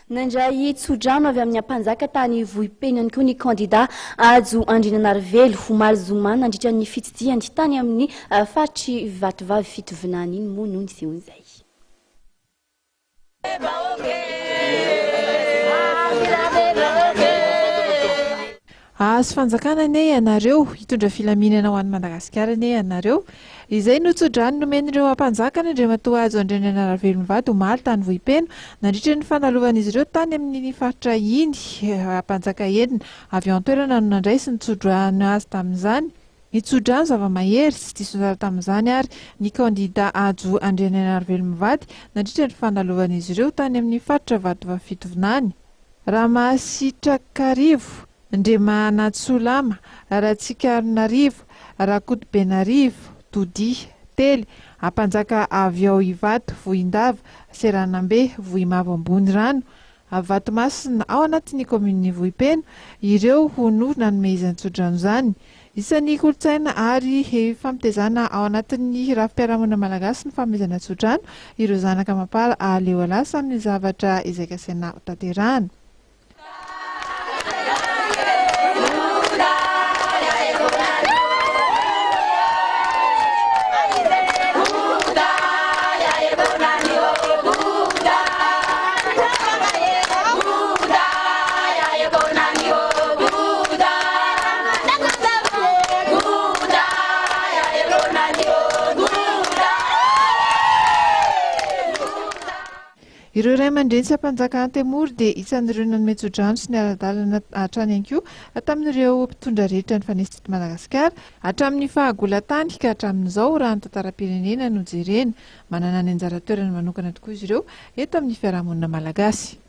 Nandray tsodrano avy amin'ny Ampanjaka tany Vohipeno ihany koa ny kandida Hajo Andrianainarivelo Omaly Zoma nandritra ny fitsidihiny tany amin'ny faritry Vatovavy Fitovinany iny moa noho ny sehoany izay. Azo fanjakana ane ianareo hitondra filaminana ho an'ny Madagasikara ane ianareo. Izay no tsodrano nomen'ireo Ampanjaka Nandray Hajo Andrianainarivelo mivady Omaly tany Vohipeno nandritra ny fandalovana izy ireo tany amin'ny faritra iny Ampanjaka enina avy ao an-toerana no nandraisany tsodrano azy tamin'izany. Ny tsodrano zava-mahery sy diso anjara tamin'izany ary ny kandida Hajo Andrianainarivelo mivady nandritra ny fandalovana izy ireo tany amin'ny faritra Vatovavy Fitovinany. Ramasitrakarivo Ndremanatsolama, Ratsikarinarivo, Rakotobenarivo, Dody, Tely, Ampanjaka avy ao Ivato, Vohindava, Seranambe, Vohimavo ambony rano, Vatomasina ao anatin'ny komin'ny Vohipeno, ireo no nanome izany tsodrano izany. Isan'ny kolotsaina ary fampitetezana ao anatin'ny rafi-piarahamonina malagasy ny fanomezana tsodrano, ireo zanaka mapala aleo lasa amin'ny zavatra izay kasena tanterahana. Ireo ray aman-dreny sy Ampanjaka antemory dia isan'ireo nanome tsodrano sy ny ara-dalana hatrany ihany koa tamin'ireo mpitondra rehetra ny fanesy teto Madagasikara hatramin'ny fahagolan-tany ka hatramin'izao raha ny tantaram-pirenena no jerena. Manana ny anjara toerana manokana tokoa izy ireo eto amin'ny fiarahamonina malagasy.